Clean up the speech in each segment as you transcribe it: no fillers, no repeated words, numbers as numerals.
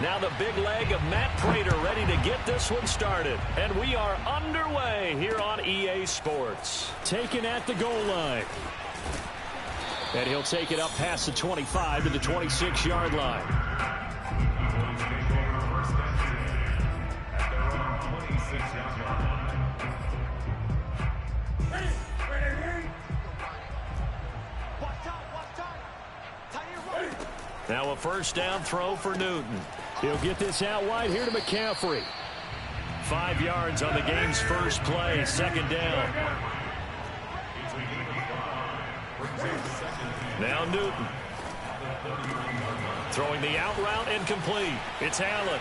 Now the big leg of Matt Prater ready to get this one started. And we are underway here on EA Sports. Taken at the goal line. And he'll take it up past the 25 to the 26-yard line. Now a first down throw for Newton. He'll get this out wide here to McCaffrey. 5 yards on the game's first play, second down. Now Newton. Throwing the out route incomplete. It's Allen.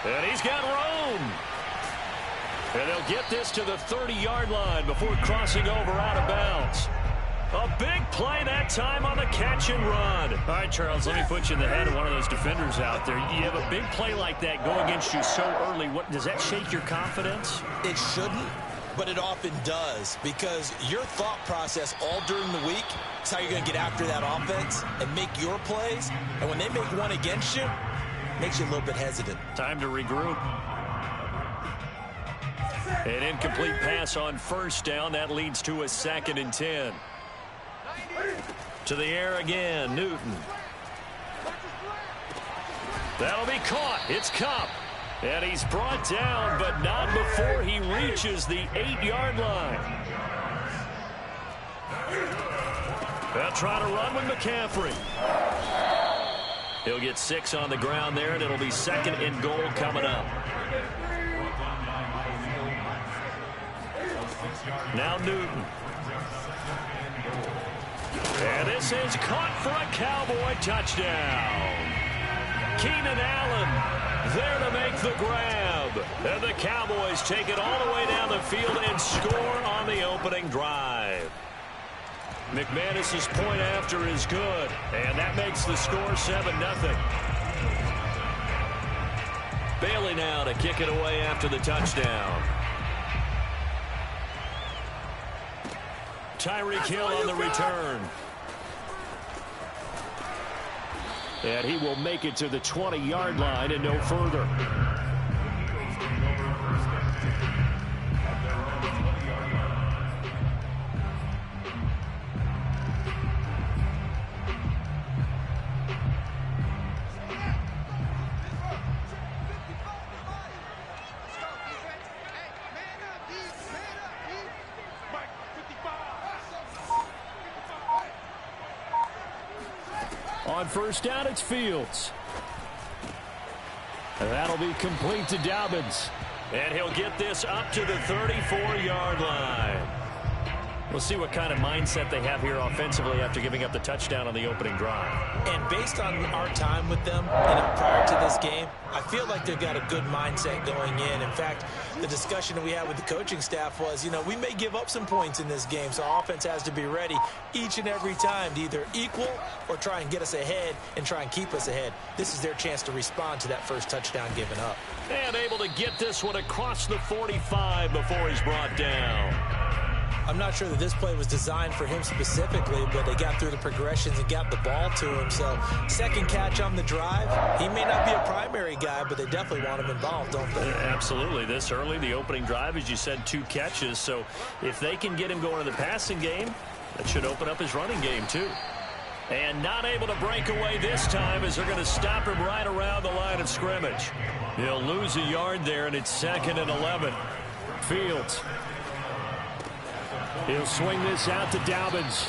And he's got room. And they'll get this to the 30-yard line before crossing over out of bounds. A big play that time on the catch and run. All right, Charles, let me put you in the head of one of those defenders out there. You have a big play like that go against you so early. Does that shake your confidence? It shouldn't, but it often does, because your thought process all during the week is how you're going to get after that offense and make your plays. And when they make one against you, it makes you a little bit hesitant. Time to regroup. An incomplete pass on first down. That leads to a 2nd and 10. To the air again, Newton. That'll be caught. It's Kupp. And he's brought down, but not before he reaches the 8-yard line. They'll try to run with McCaffrey. He'll get 6 on the ground there, and it'll be 2nd and goal coming up. Now Newton. And this is caught for a Cowboy touchdown. Keenan Allen there to make the grab. And the Cowboys take it all the way down the field and score on the opening drive. McManus's point after is good. And that makes the score 7-0. Bailey now to kick it away after the touchdown. Tyreek Hill on the return. And he will make it to the 20-yard line and no further. On first down, it's Fields. And that'll be complete to Dobbins. And he'll get this up to the 34-yard line. We'll see what kind of mindset they have here offensively after giving up the touchdown on the opening drive. And based on our time with them, prior to this game, I feel like they've got a good mindset going in. In fact, the discussion that we had with the coaching staff was, we may give up some points in this game, so our offense has to be ready each and every time to either equal or try and get us ahead and try and keep us ahead. This is their chance to respond to that first touchdown given up. And able to get this one across the 45 before he's brought down. I'm not sure that this play was designed for him specifically, but they got through the progressions and got the ball to him. So, second catch on the drive. He may not be a primary guy, but they definitely want him involved, don't they? Absolutely. This early, the opening drive, as you said, 2 catches. So, if they can get him going in the passing game, that should open up his running game, too. And not able to break away this time as they're going to stop him right around the line of scrimmage. He'll lose a yard there, and it's 2nd and 11. Fields. He'll swing this out to Dobbins.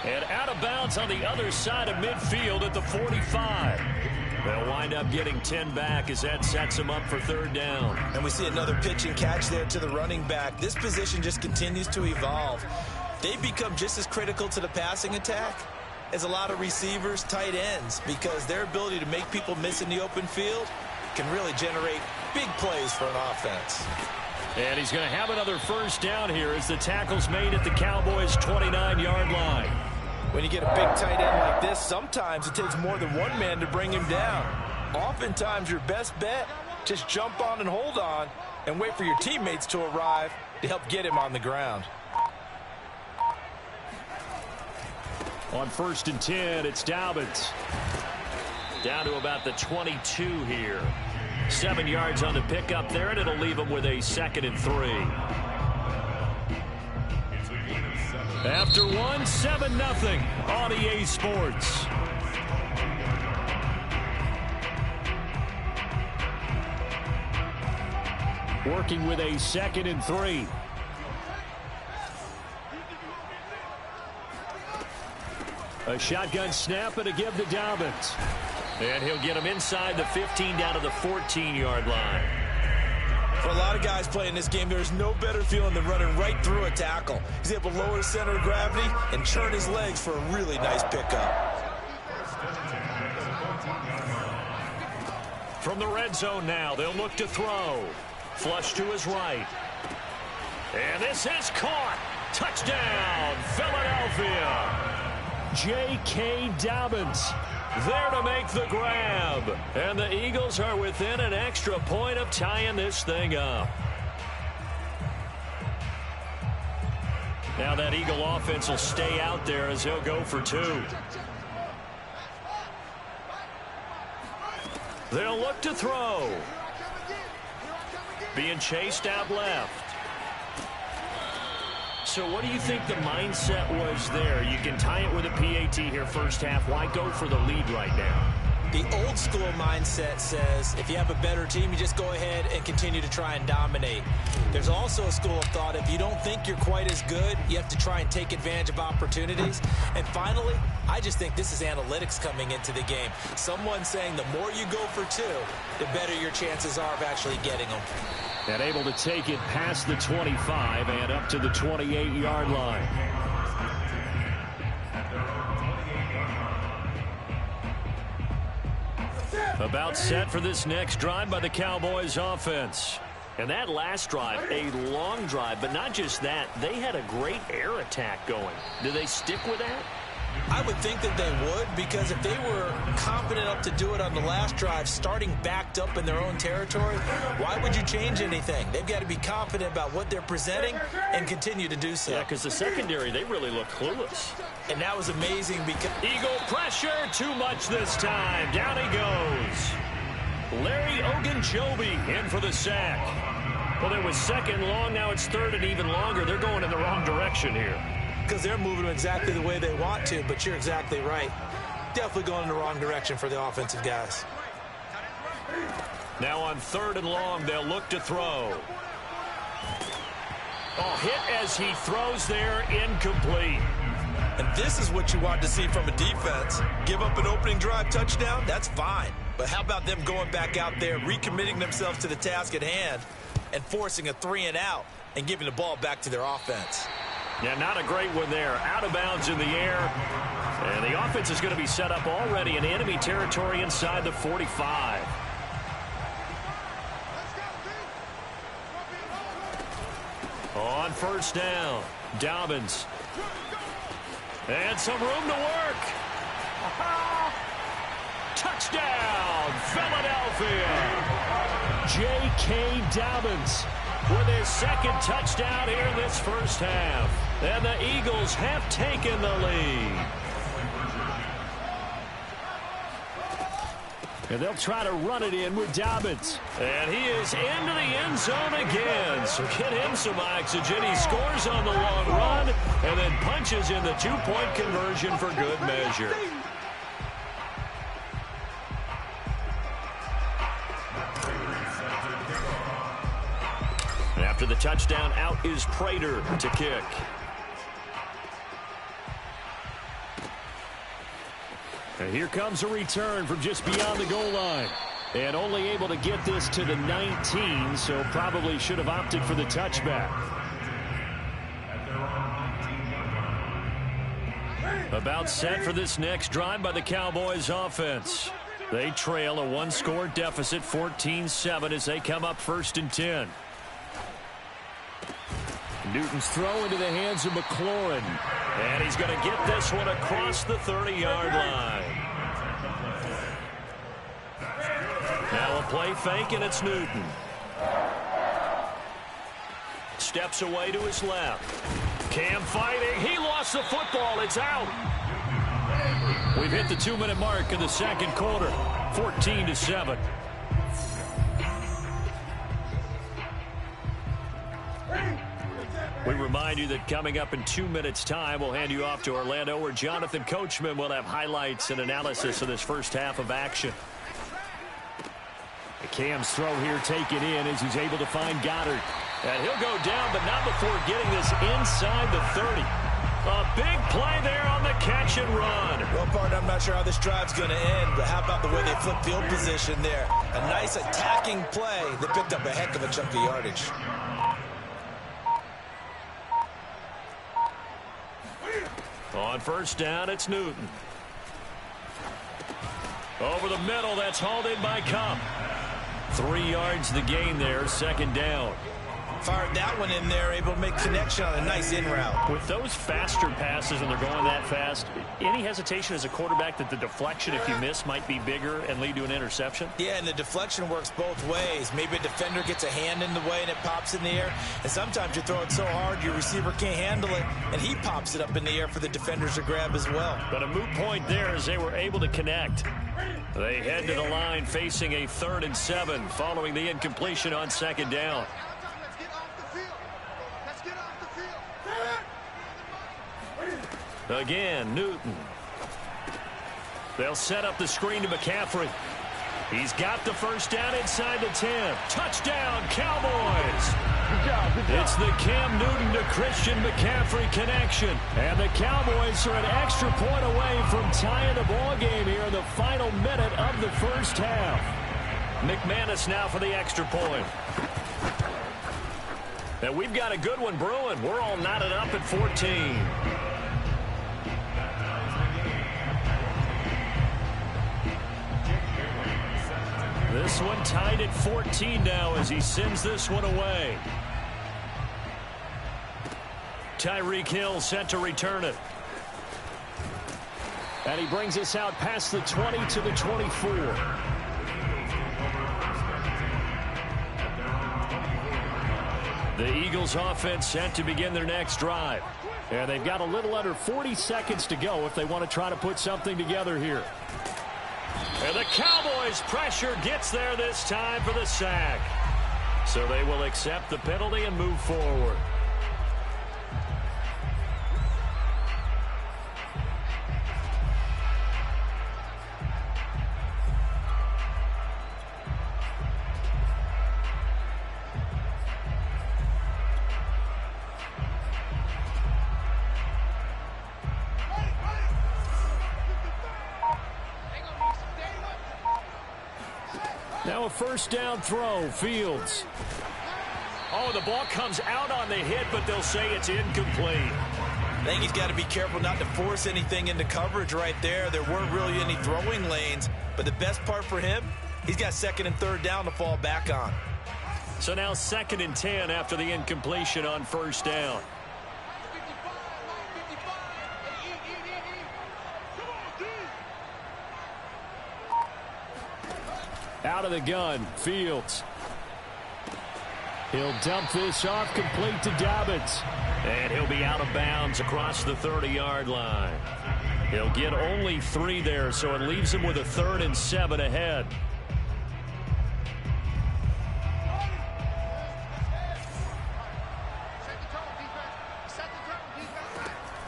And out of bounds on the other side of midfield at the 45. They'll wind up getting 10 back as that sets him up for 3rd down. And we see another pitch and catch there to the running back. This position just continues to evolve. They become just as critical to the passing attack as a lot of receivers, tight ends, because their ability to make people miss in the open field can really generate big plays for an offense. And he's going to have another first down here as the tackle's made at the Cowboys' 29-yard line. When you get a big tight end like this, sometimes it takes more than one man to bring him down. Oftentimes, your best bet, just jump on and hold on and wait for your teammates to arrive to help get him on the ground. On 1st and 10, it's Dobbins. Down to about the 22 here. 7 yards on the pickup there, and it'll leave them with a 2nd and 3. After one, 7-0 on EA Sports. Working with a 2nd and 3. A shotgun snap and a give to Dobbins. And he'll get him inside the 15 down to the 14-yard line. For a lot of guys playing this game, there's no better feeling than running right through a tackle. He's able to lower his center of gravity and churn his legs for a really nice pickup. From the red zone now, they'll look to throw. Flush to his right. And this is caught. Touchdown, Philadelphia. J.K. Dobbins there to make the grab. And the Eagles are within an extra point of tying this thing up. Now that Eagle offense will stay out there as he'll go for 2. They'll look to throw. Being chased out left. So what do you think the mindset was there? You can tie it with a PAT here first half. Why go for the lead right now? The old school mindset says if you have a better team, you just go ahead and continue to try and dominate. There's also a school of thought if you don't think you're quite as good, you have to try and take advantage of opportunities. And finally, I just think this is analytics coming into the game. Someone saying the more you go for 2, the better your chances are of actually getting them. And able to take it past the 25 and up to the 28-yard line. About set for this next drive by the Cowboys offense. And that last drive, a long drive, but not just that. They had a great air attack going. Do they stick with that? I would think that they would, because if they were confident enough to do it on the last drive, starting backed up in their own territory, why would you change anything? They've got to be confident about what they're presenting and continue to do so. Yeah, because the secondary, they really look clueless. And that was amazing because Eagle pressure, too much this time. Down he goes. Larry Ogunjobi in for the sack. Well, it was 2nd long, now it's 3rd and even longer. They're going in the wrong direction here. Because they're moving them exactly the way they want to, but you're exactly right. Definitely going in the wrong direction for the offensive guys. Now on 3rd and long, they'll look to throw. Oh, hit as he throws there, incomplete. And this is what you want to see from a defense. Give up an opening drive touchdown, that's fine. But how about them going back out there, recommitting themselves to the task at hand, and forcing a 3-and-out and giving the ball back to their offense? Yeah, not a great one there. Out of bounds in the air. And the offense is going to be set up already in enemy territory inside the 45. On 1st down, Dobbins. And some room to work. Touchdown, Philadelphia. J.K. Dobbins with his 2nd touchdown here in this first half. And the Eagles have taken the lead. And they'll try to run it in with Dobbins. And he is into the end zone again. So get him some oxygen. He scores on the long run and then punches in the 2-point conversion for good measure. After the touchdown, out is Prater to kick. And here comes a return from just beyond the goal line. And only able to get this to the 19, so probably should have opted for the touchback. About set for this next drive by the Cowboys offense. They trail a 1-score deficit, 14-7, as they come up 1st and 10. Newton's throw into the hands of McLaurin. And he's going to get this one across the 30-yard line. Now a play fake, and it's Newton. Steps away to his left. Cam fighting. He lost the football. It's out. We've hit the 2-minute mark in the second quarter, 14-7. We remind you that coming up in 2 minutes' time, we'll hand you off to Orlando, where Jonathan Coachman will have highlights and analysis of this first half of action. Cam's throw here taken in as he's able to find Goddard. And he'll go down, but not before getting this inside the 30. A big play there on the catch and run. Well, partner, I'm not sure how this drive's going to end, but how about the way they flip field position there? A nice attacking play that picked up a heck of a chunk of yardage. On first down, it's Newton. Over the middle, that's hauled in by Cup. 3 yards the gain there, second down. Fired that one in there, able to make connection on a nice in route. With those faster passes and they're going that fast, any hesitation as a quarterback that the deflection, if you miss, might be bigger and lead to an interception? Yeah, and the deflection works both ways. Maybe a defender gets a hand in the way and it pops in the air. And sometimes you throw it so hard your receiver can't handle it, and he pops it up in the air for the defenders to grab as well. But a moot point there as they were able to connect. They head to the line facing a 3rd and 7 following the incompletion on second down. Again, Newton. They'll set up the screen to McCaffrey. He's got the first down inside the 10. Touchdown, Cowboys. Good job, good job. It's the Cam Newton to Christian McCaffrey connection. And the Cowboys are an extra point away from tying the ball game here in the final minute of the first half. McManus now for the extra point. And we've got a good one brewing. We're all knotted up at 14. This one tied at 14 now as he sends this one away. Tyreek Hill set to return it. And he brings us out past the 20 to the 24. The Eagles offense set to begin their next drive. And they've got a little under 40 seconds to go if they want to try to put something together here. And the Cowboys' pressure gets there this time for the sack. So they will accept the penalty and move forward. Now a first down throw, Fields. Oh, the ball comes out on the hit, but they'll say it's incomplete. I think he's got to be careful not to force anything into coverage right there. There weren't really any throwing lanes, but the best part for him, he's got 2nd and 3rd down to fall back on. So now 2nd and 10 after the incompletion on first down. Out of the gun, Fields. He'll dump this off, complete to Dobbins. And he'll be out of bounds across the 30-yard line. He'll get only 3 there, so it leaves him with a 3rd and 7 ahead.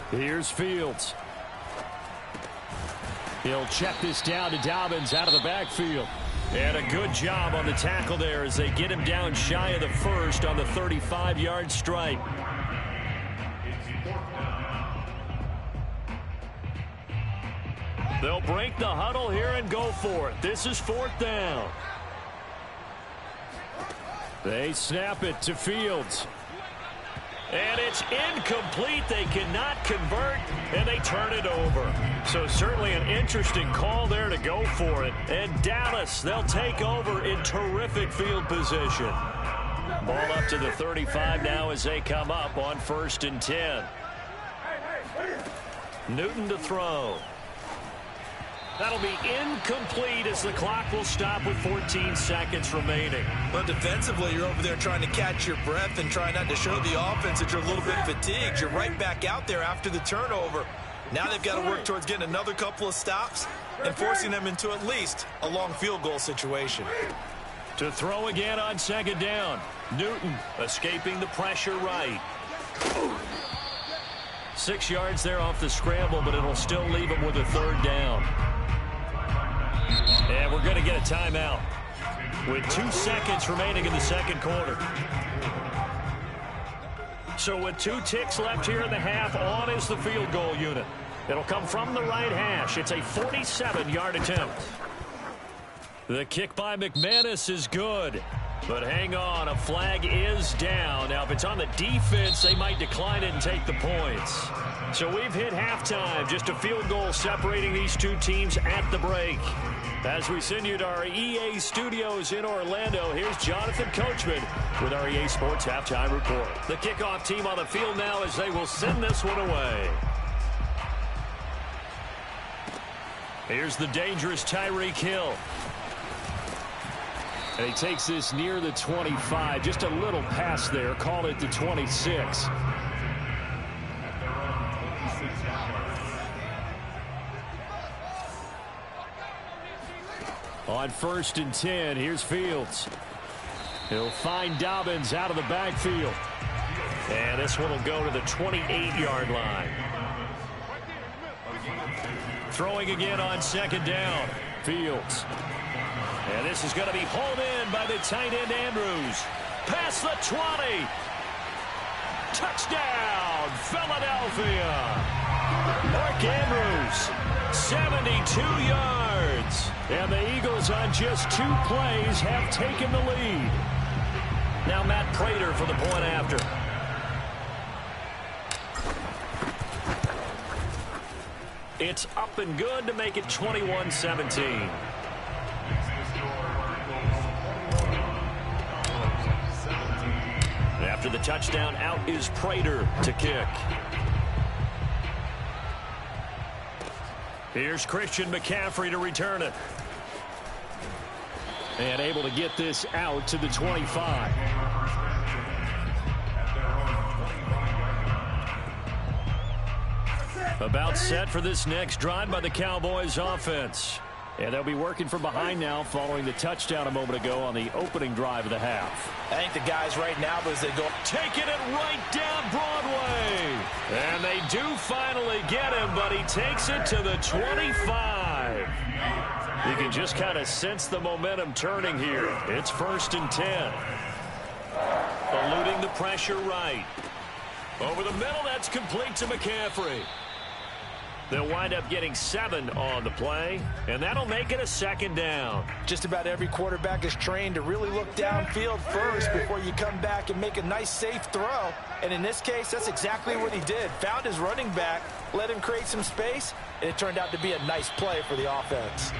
Here's Fields. He'll check this down to Dobbins out of the backfield. And a good job on the tackle there as they get him down shy of the first on the 35-yard strike. They'll break the huddle here and go for it. This is 4th down. They snap it to Fields. And it's incomplete. They cannot convert, and they turn it over. So certainly an interesting call there to go for it. And Dallas, they'll take over in terrific field position. Ball up to the 35 now as they come up on 1st and 10. Newton to throw. That'll be incomplete as the clock will stop with 14 seconds remaining. Well, defensively, you're over there trying to catch your breath and try not to show the offense that you're a little bit fatigued. You're right back out there after the turnover. Now they've got to work towards getting another couple of stops and forcing them into at least a long field goal situation. To throw again on second down. Newton escaping the pressure right. 6 yards there off the scramble, but it'll still leave him with a third down. And we're going to get a timeout with 2 seconds remaining in the second quarter. So with 2 ticks left here in the half, on is the field goal unit. It'll come from the right hash. It's a 47-yard attempt. The kick by McManus is good. But hang on, a flag is down. Now, if it's on the defense, they might decline it and take the points. So we've hit halftime. Just a field goal separating these 2 teams at the break. As we send you to our EA studios in Orlando, here's Jonathan Coachman with our EA Sports Halftime Report. The kickoff team on the field now as they will send this one away. Here's the dangerous Tyreek Hill. And he takes this near the 25. Just a little pass there. Call it the 26. On 1st and 10, here's Fields. He'll find Dobbins out of the backfield. And this one will go to the 28-yard line. Throwing again on second down. Fields. And this is going to be hauled in by the tight end Andrews. Past the 20. Touchdown, Philadelphia. Mark Andrews, 72 yards. And the Eagles on just 2 plays have taken the lead. Now Matt Prater for the point after. It's up and good to make it 21-17. After the touchdown, out is Prater to kick. Here's Christian McCaffrey to return it. And able to get this out to the 25. About set for this next drive by the Cowboys offense. And they'll be working from behind now following the touchdown a moment ago on the opening drive of the half. I think the guys right now, as they go, taking it right down Broadway. And they do finally get him, but he takes it to the 25. You can just kind of sense the momentum turning here. It's 1st and 10. Eluding the pressure right. Over the middle, that's complete to McCaffrey. They'll wind up getting 7 on the play, and that'll make it a second down. Just about every quarterback is trained to really look downfield first before you come back and make a nice, safe throw. And in this case, that's exactly what he did. Found his running back, let him create some space, and it turned out to be a nice play for the offense.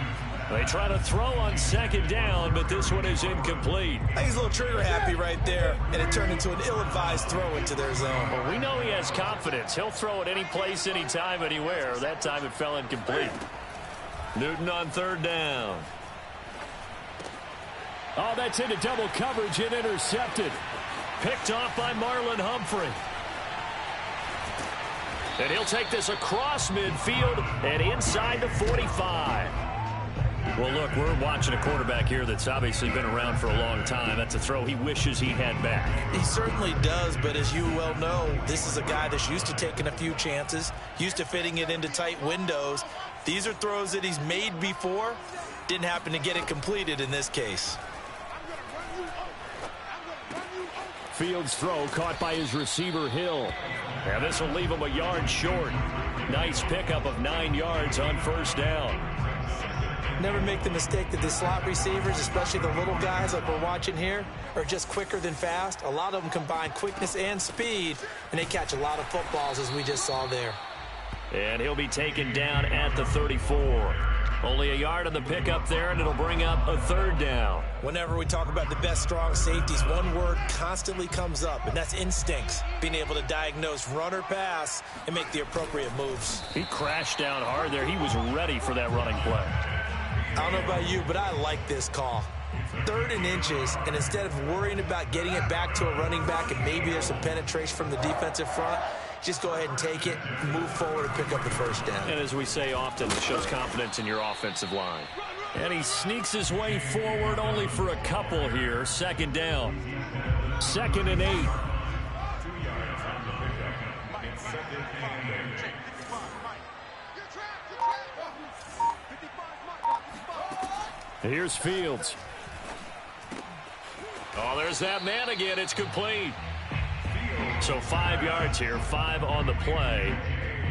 They try to throw on second down, but this one is incomplete. I think he's a little trigger happy right there, and it turned into an ill-advised throw into their zone. Well, we know he has confidence. He'll throw it any place, anytime, anywhere. That time it fell incomplete. Newton on 3rd down. Oh, that's into double coverage and intercepted. Picked off by Marlon Humphrey. And he'll take this across midfield and inside the 45. Well, look, we're watching a quarterback here that's obviously been around for a long time. That's a throw he wishes he had back. He certainly does, but as you well know, this is a guy that's used to taking a few chances, used to fitting it into tight windows. These are throws that he's made before. Didn't happen to get it completed in this case. Fields' throw caught by his receiver, Hill. And this will leave him a yard short. Nice pickup of 9 yards on 1st down. Never make the mistake that the slot receivers, especially the little guys like we're watching here, are just quicker than fast. A lot of them combine quickness and speed, and they catch a lot of footballs, as we just saw there. And he'll be taken down at the 34. Only a yard on the pickup there, and it'll bring up a 3rd down. Whenever we talk about the best strong safeties, one word constantly comes up, and that's instincts. Being able to diagnose run or pass and make the appropriate moves. He crashed down hard there. He was ready for that running play. I don't know about you, but I like this call. 3rd and inches, and instead of worrying about getting it back to a running back and maybe there's some penetration from the defensive front, just go ahead and take it, move forward, and pick up the first down. And as we say often, it shows confidence in your offensive line. And he sneaks his way forward only for a couple here. Second down. 2nd and 8. Here's Fields. Oh, there's that man again. It's complete. So 5 yards here, 5 on the play.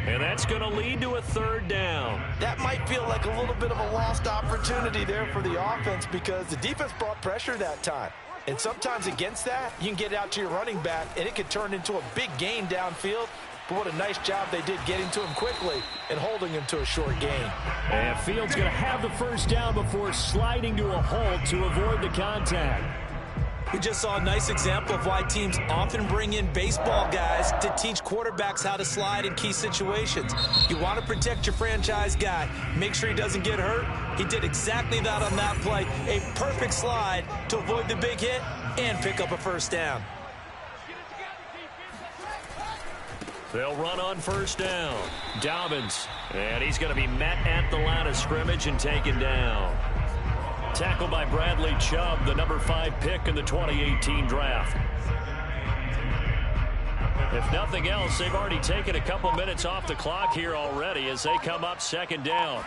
And that's going to lead to a 3rd down. That might feel like a little bit of a lost opportunity there for the offense because the defense brought pressure that time. And sometimes against that, you can get out to your running back, and it could turn into a big gain downfield. But what a nice job they did getting to him quickly and holding him to a short gain. And Fields going to have the first down before sliding to a halt to avoid the contact. We just saw a nice example of why teams often bring in baseball guys to teach quarterbacks how to slide in key situations. You want to protect your franchise guy. Make sure he doesn't get hurt. He did exactly that on that play. A perfect slide to avoid the big hit and pick up a first down. They'll run on first down. Dobbins. And he's going to be met at the line of scrimmage and taken down. Tackled by Bradley Chubb, the number 5 pick in the 2018 draft. If nothing else, they've already taken a couple minutes off the clock here already as they come up 2nd down.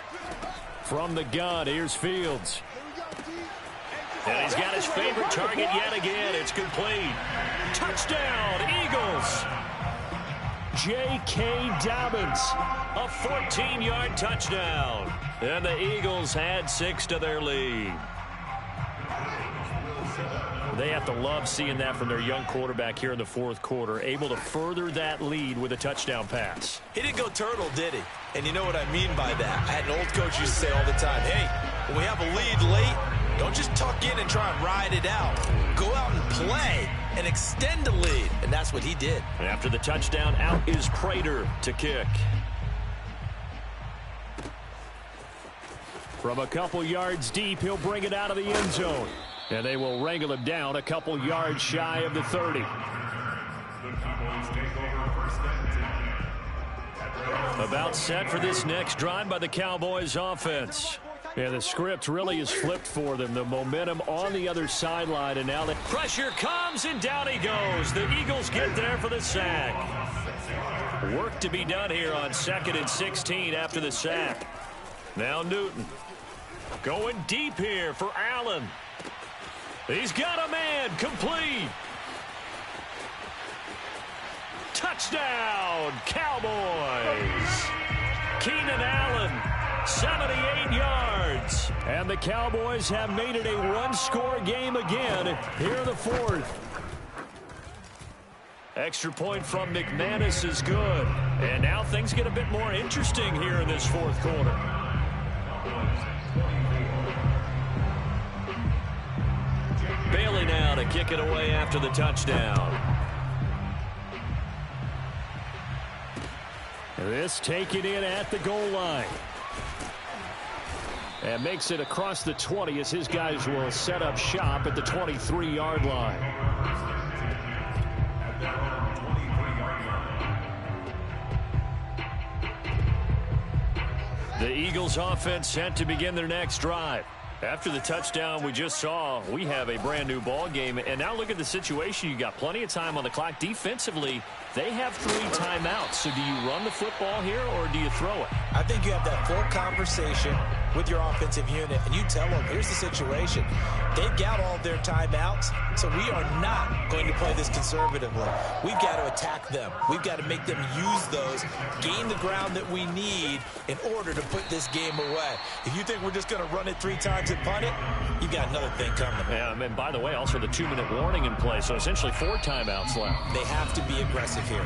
From the gun, here's Fields. And he's got his favorite target yet again. It's complete. Touchdown, Eagles. J.K. Dobbins, a 14-yard touchdown. And the Eagles add 6 to their lead. They have to love seeing that from their young quarterback here in the 4th quarter, able to further that lead with a touchdown pass. He didn't go turtle, did he? And you know what I mean by that. I had an old coach used to say all the time, hey, when we have a lead late, don't just tuck in and try and ride it out. Go out and play and extend the lead. And that's what he did. After the touchdown, out is Prater to kick. From a couple yards deep, he'll bring it out of the end zone. And they will wrangle him down a couple yards shy of the 30. About set for this next drive by the Cowboys offense. And the script really is flipped for them. The momentum on the other sideline, and now the pressure comes, and down he goes. The Eagles get there for the sack. Work to be done here on 2nd and 16 after the sack. Now Newton going deep here for Allen. He's got a man, complete. Touchdown, Cowboys. Keenan Allen, 78 yards. And the Cowboys have made it a one-score game again here in the 4th. Extra point from McManus is good. And now things get a bit more interesting here in this 4th quarter. Bailey now to kick it away after the touchdown. This taken in at the goal line. And makes it across the 20 as his guys will set up shop at the 23-yard line. The Eagles offense set to begin their next drive. After the touchdown we just saw, we have a brand new ball game. And now look at the situation. You got plenty of time on the clock. Defensively, they have 3 timeouts. So do you run the football here or do you throw it? I think you have that full conversation with your offensive unit, and you tell them, here's the situation. They've got all their timeouts, so we are not going to play this conservatively. We've got to attack them. We've got to make them use those, gain the ground that we need in order to put this game away. If you think we're just going to run it 3 times and punt it, you've got another thing coming. Yeah, and by the way, also the 2-minute warning in play, so essentially 4 timeouts left. They have to be aggressive here.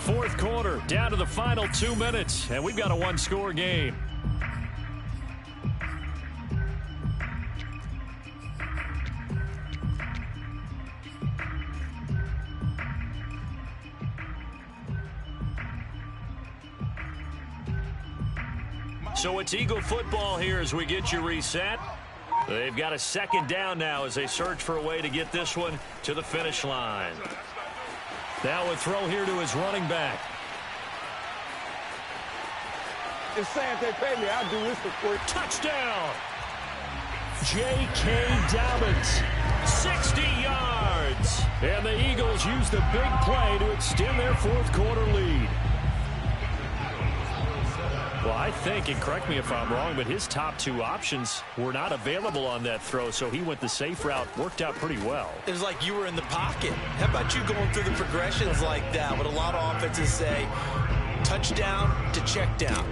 4th quarter, down to the final 2 minutes, and we've got a one-score game. So it's Eagle football here as we get you reset. They've got a 2nd down now as they search for a way to get this one to the finish line. Now a throw here to his running back. Just saying, if they pay me, I'll do this for free. Touchdown! J.K. Dobbins, 60 yards. And the Eagles use the big play to extend their fourth quarter lead. Well, I think, and correct me if I'm wrong, but his top two options were not available on that throw, so he went the safe route. Worked out pretty well. It was like you were in the pocket. How about you going through the progressions like that? What a lot of offenses say, touchdown to check down.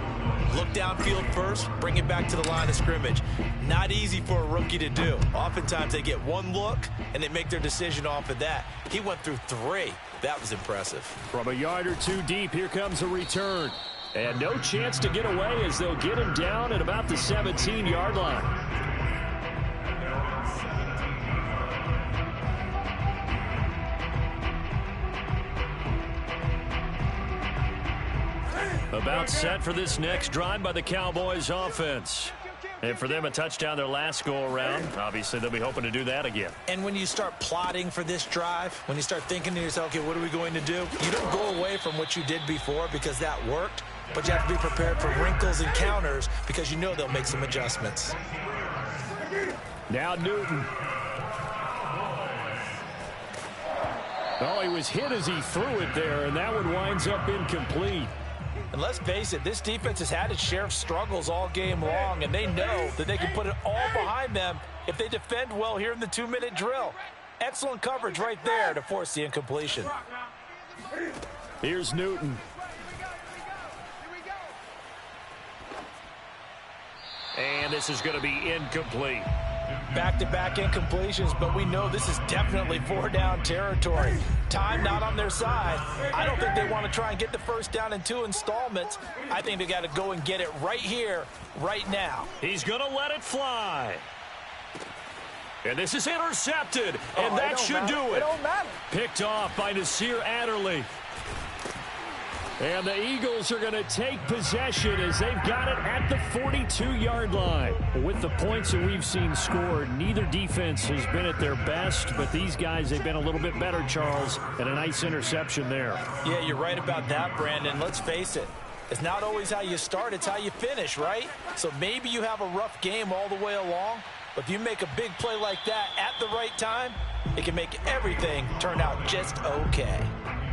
Look downfield first, bring it back to the line of scrimmage. Not easy for a rookie to do. Oftentimes they get one look, and they make their decision off of that. He went through three. That was impressive. From a yard or two deep, here comes a return. And no chance to get away as they'll get him down at about the 17-yard line. About set for this next drive by the Cowboys offense. And for them, a touchdown their last go-around. Obviously, they'll be hoping to do that again. And when you start plotting for this drive, when you start thinking to yourself, okay, what are we going to do? You don't go away from what you did before because that worked, but you have to be prepared for wrinkles and counters because you know they'll make some adjustments. Now Newton. Oh, he was hit as he threw it there, and that one winds up incomplete. And let's face it, this defense has had its share of struggles all game long, and they know that they can put it all behind them if they defend well here in the 2-minute drill. Excellent coverage right there to force the incompletion. Here's Newton. And this is going to be incomplete. Back-to-back incompletions, but we know this is definitely four-down territory. Time not on their side. I don't think they want to try and get the first down in 2 installments. I think they got to go and get it right here, right now. He's going to let it fly. And this is intercepted, and that should do it. It don't matter. Picked off by Nasir Adderley. And the Eagles are going to take possession as they've got it at the 42-yard line. With the points that we've seen scored, neither defense has been at their best, but these guys, they've been a little bit better, Charles, and a nice interception there. Yeah, you're right about that, Brandon. Let's face it. It's not always how you start, it's how you finish, right? So maybe you have a rough game all the way along, but if you make a big play like that at the right time, it can make everything turn out just okay.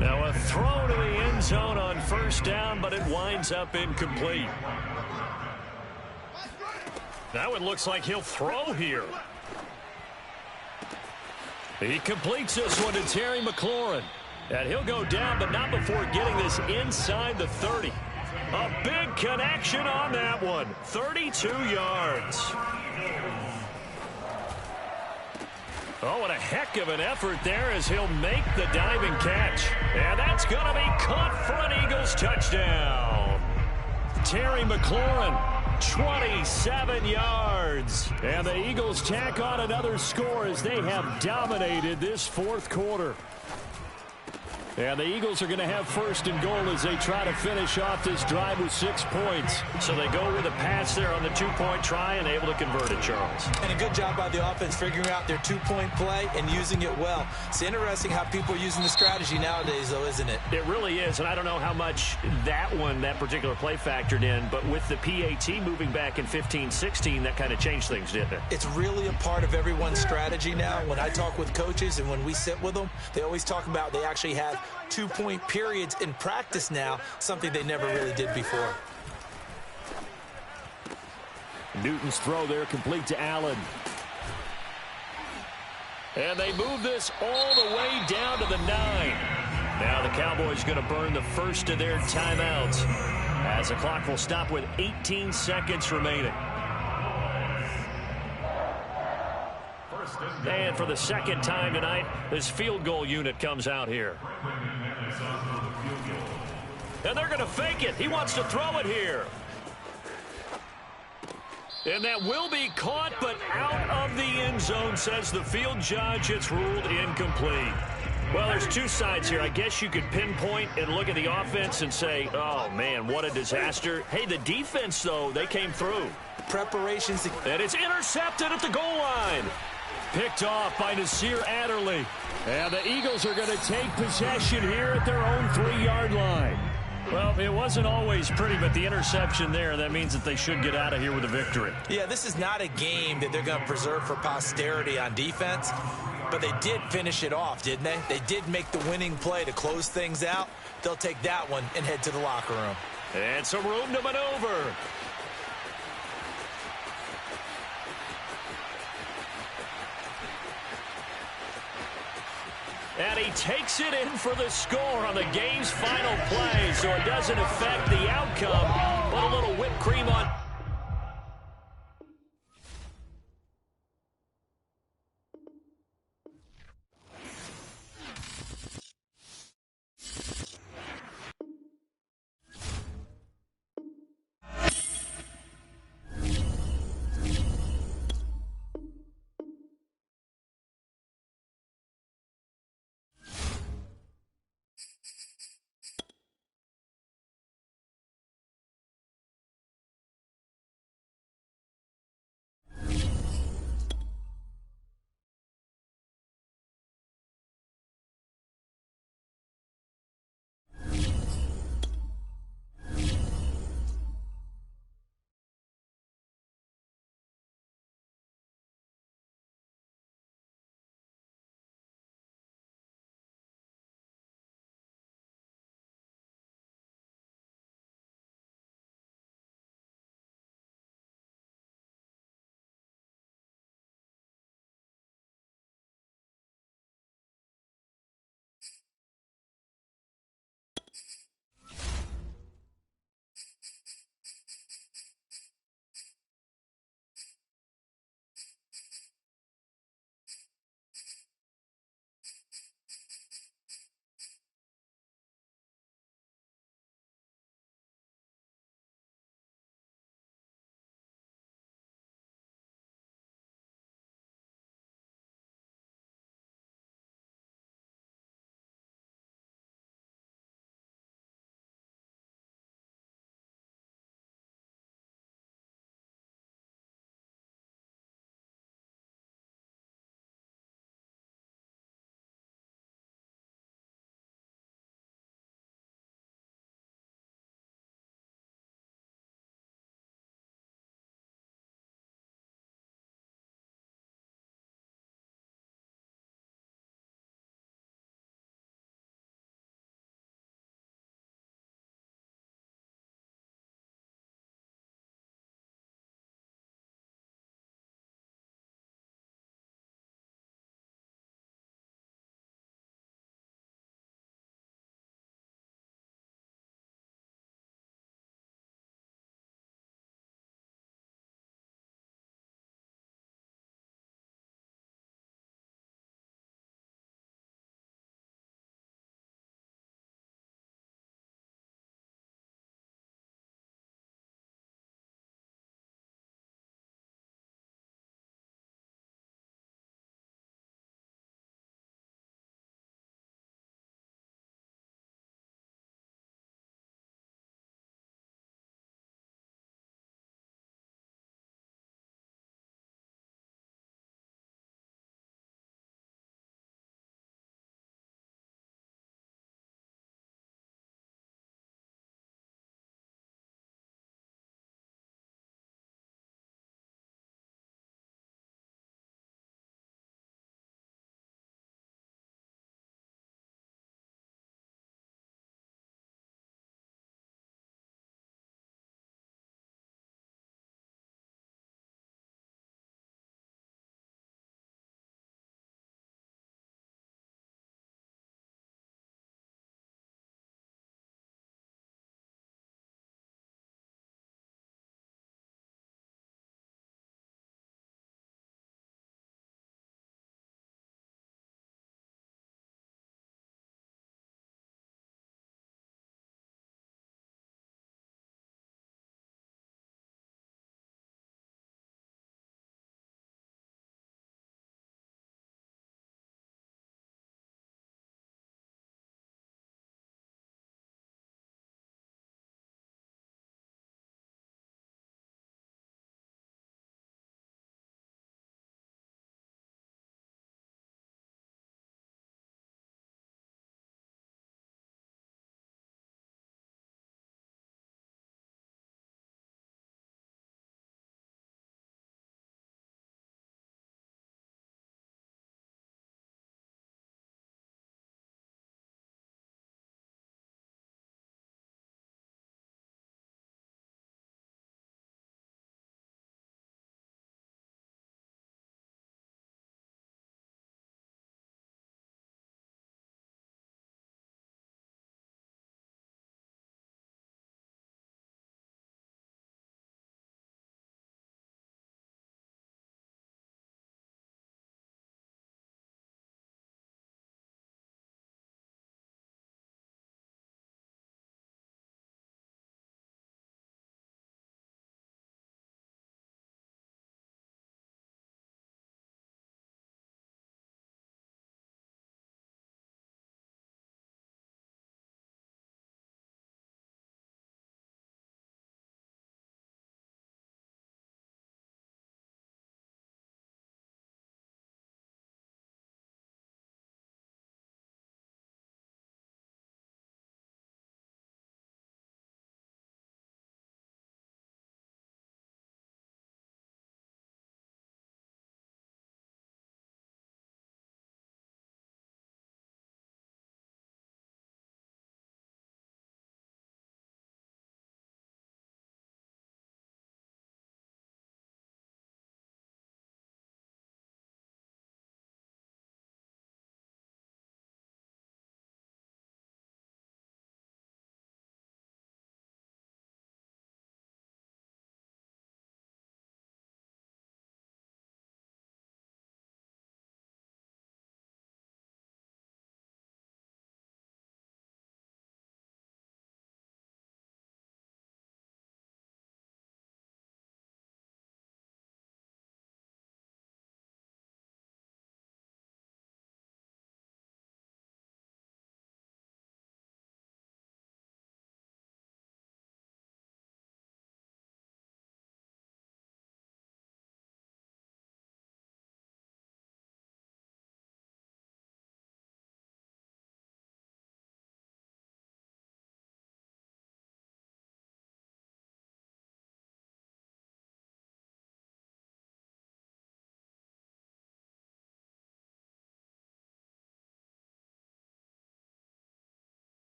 Now a throw to the end zone on first down, but it winds up incomplete. Now it looks like he'll throw here. He completes this one to Terry McLaurin. And he'll go down, but not before getting this inside the 30. A big connection on that one. 32 yards. Oh, what a heck of an effort there as he'll make the diving catch. And that's going to be caught for an Eagles touchdown. Terry McLaurin, 27 yards. And the Eagles tack on another score as they have dominated this fourth quarter. And the Eagles are going to have first and goal as they try to finish off this drive with 6 points. So they go with a pass there on the two-point try and able to convert it, Charles. And a good job by the offense figuring out their two-point play and using it well. It's interesting how people are using the strategy nowadays, though, isn't it? It really is, and I don't know how much that particular play factored in, but with the PAT moving back in 15-16, that kind of changed things, didn't it? It's really a part of everyone's strategy now. When I talk with coaches and when we sit with them, they always talk about they actually have two-point periods in practice now, something they never really did before. Newton's throw there complete to Allen. And they move this all the way down to the 9. Now the Cowboys going to burn the first of their timeouts as the clock will stop with 18 seconds remaining. And for the second time tonight, this field goal unit comes out here. And they're going to fake it. He wants to throw it here. And that will be caught, but out of the end zone, says the field judge. It's ruled incomplete. Well, there's two sides here. I guess you could pinpoint and look at the offense and say, oh, man, what a disaster. Hey, the defense, though, they came through. Preparations. And it's intercepted at the goal line. Picked off by Nasir Adderley. And the Eagles are going to take possession here at their own 3-yard line. Well, Well, it wasn't always pretty, but the interception there, that means that they should get out of here with a victory. Yeah, this is not a game that they're going to preserve for posterity on defense, but they did finish it off, didn't they? They did make the winning play to close things out. They'll take that one and head to the locker room. And some room to maneuver. And he takes it in for the score on the game's final play, so it doesn't affect the outcome, but a little whipped cream on